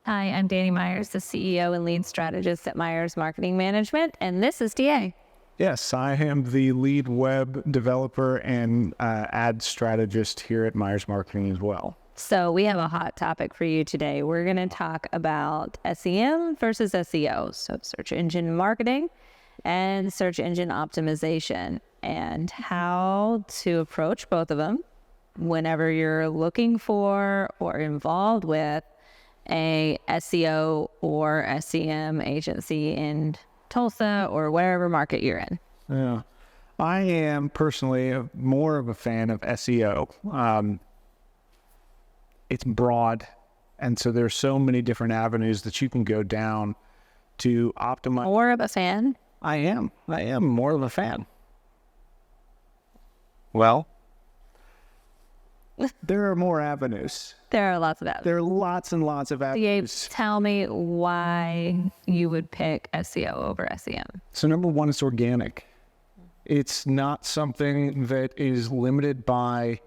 Hi, I'm Danny Myers, the CEO and lead strategist at Myers Marketing Management, and this is DA. Yes, I am the lead web developer and ad strategist here at Myers Marketing as well. So we have a hot topic for you today. We're going to talk about SEM versus SEO, so search engine marketing and search engine optimization, and how to approach both of them whenever you're looking for or involved with a SEO or SEM agency in Tulsa or whatever market you're in. Yeah, I am personally more of a fan of SEO. It's broad, and so there's so many different avenues that you can go down to optimize. More of a fan? I am more of a fan. Well, there are more avenues. There are lots of avenues. There are lots and lots of avenues. Tell me why you would pick SEO over SEM. So number one, it's organic. It's not something that is limited by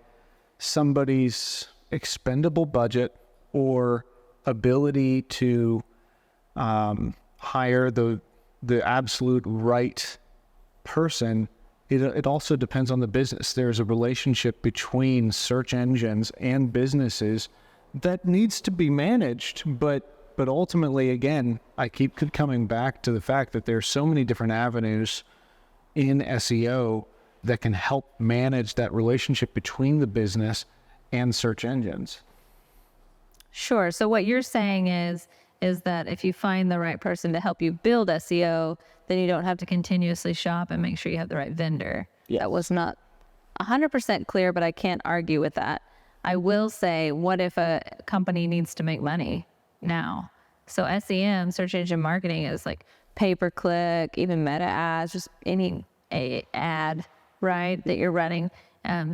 somebody's expendable budget or ability to hire the absolute right person. It also depends on the business. There's a relationship between search engines and businesses that needs to be managed, but ultimately, again, I keep coming back to the fact that there's so many different avenues in SEO that can help manage that relationship between the business and search engines. Sure. So what you're saying is that if you find the right person to help you build SEO, then you don't have to continuously shop and make sure you have the right vendor. Yes. That was not 100% clear, but I can't argue with that. I will say, what if a company needs to make money now? So SEM, search engine marketing, is like pay-per-click, even meta ads, just any ad, right, that you're running.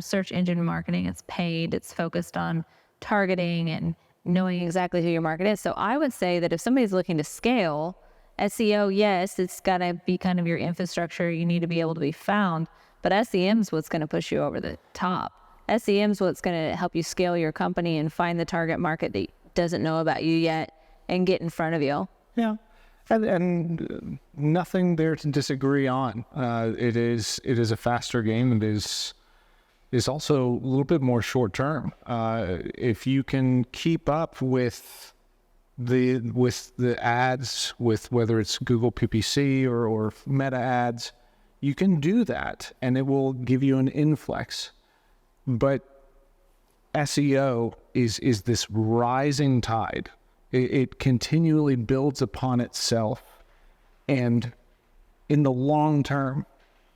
Search engine marketing, it's paid, it's focused on targeting and knowing exactly who your market is. So I would say that if somebody's looking to scale, SEO, yes, it's got to be kind of your infrastructure. You need to be able to be found, but SEM is what's going to push you over the top. SEM is what's going to help you scale your company and find the target market that doesn't know about you yet and get in front of you. Yeah, and nothing there to disagree on. It is a faster game. It is also a little bit more short term. If you can keep up with the ads, with whether it's Google PPC or meta ads, you can do that and it will give you an influx. But SEO is this rising tide. It continually builds upon itself, and in the long term,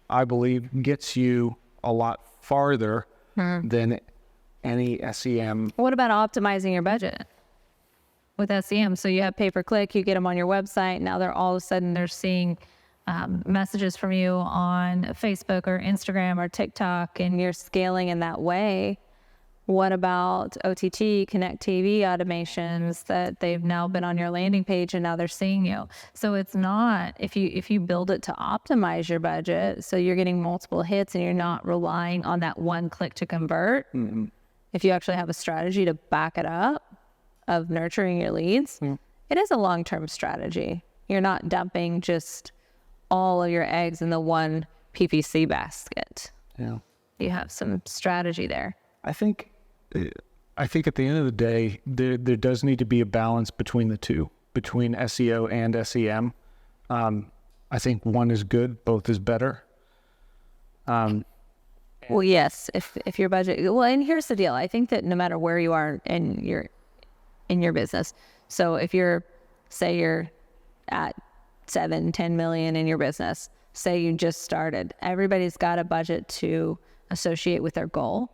I believe gets you a lot farther than any SEM. What about optimizing your budget with SEM? So you have pay-per-click, you get them on your website. Now all of a sudden they're seeing messages from you on Facebook or Instagram or TikTok, and you're scaling in that way. What about OTT, Connect TV automations that they've now been on your landing page and now they're seeing you? So it's not, if you build it to optimize your budget, so you're getting multiple hits and you're not relying on that one click to convert. Mm-hmm. If you actually have a strategy to back it up of nurturing your leads, it is a long-term strategy. You're not dumping just all of your eggs in the one PPC basket. Yeah. You have some strategy there. I think at the end of the day, there does need to be a balance between the two, between SEO and SEM. I think one is good, both is better. Well, yes, if your budget, well, and here's the deal. I think that no matter where you are in your business, so if say you're at 7-10 million in your business, say you just started, everybody's got a budget to associate with their goal.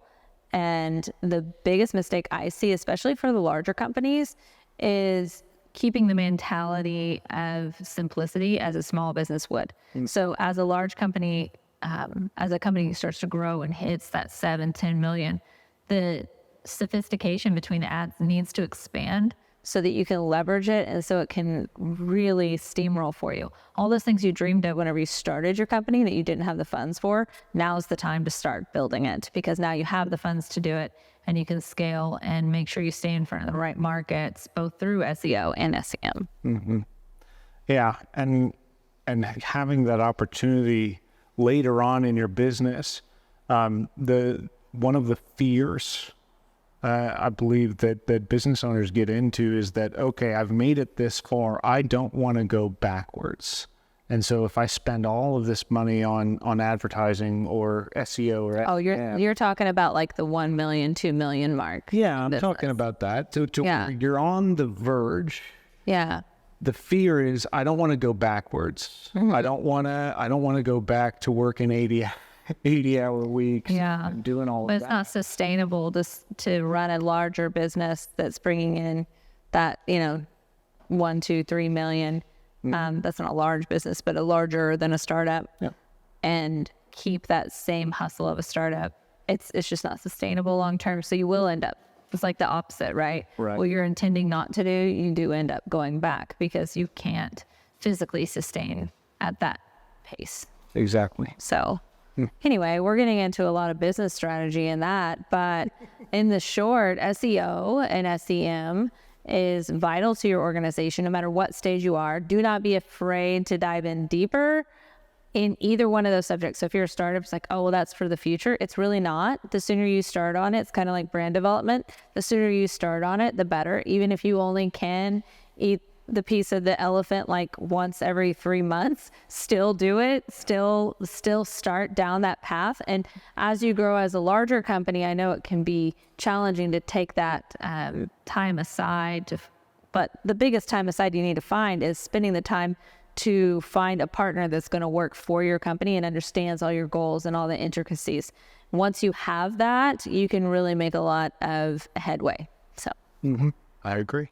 And the biggest mistake I see, especially for the larger companies, is keeping the mentality of simplicity as a small business would. So as a large company, as a company starts to grow and hits that 7-10 million, the sophistication between the ads needs to expand so that you can leverage it and so it can really steamroll for you. All those things you dreamed of whenever you started your company that you didn't have the funds for, now's the time to start building it, because now you have the funds to do it and you can scale and make sure you stay in front of the right markets, both through SEO and SEM. Yeah, and having that opportunity later on in your business, one of the fears I believe that business owners get into is that, okay, I've made it this far, I don't want to go backwards. And so if I spend all of this money on advertising or SEO or Oh, you're talking about like the 1 million, 2 million mark. Yeah, I'm talking about that. Where you're on the verge. Yeah. The fear is I don't want to go backwards. I don't want to go back to working 80-hour weeks. Yeah. And doing all of But that. it's not sustainable to run a larger business that's bringing in that, 1, 2, 3 million. That's not a large business, but a larger than a startup. Yeah. And keep that same hustle of a startup. It's just not sustainable long term. So you will end up, it's like the opposite, right? Right. What you're intending not to do, you do end up going back because you can't physically sustain at that pace. Exactly. So anyway, we're getting into a lot of business strategy in that, but in the short, SEO and SEM is vital to your organization, no matter what stage you are. Do not be afraid to dive in deeper in either one of those subjects. So if you're a startup, it's like, oh, well, that's for the future. It's really not. The sooner you start on it, it's kind of like brand development. The sooner you start on it, the better. Even if you only can eat the piece of the elephant like once every 3 months, still do it, still start down that path. And as you grow as a larger company, I know it can be challenging to take that time aside but the biggest time aside you need to find is spending the time to find a partner that's going to work for your company and understands all your goals and all the intricacies. Once you have that, you can really make a lot of headway. So I agree.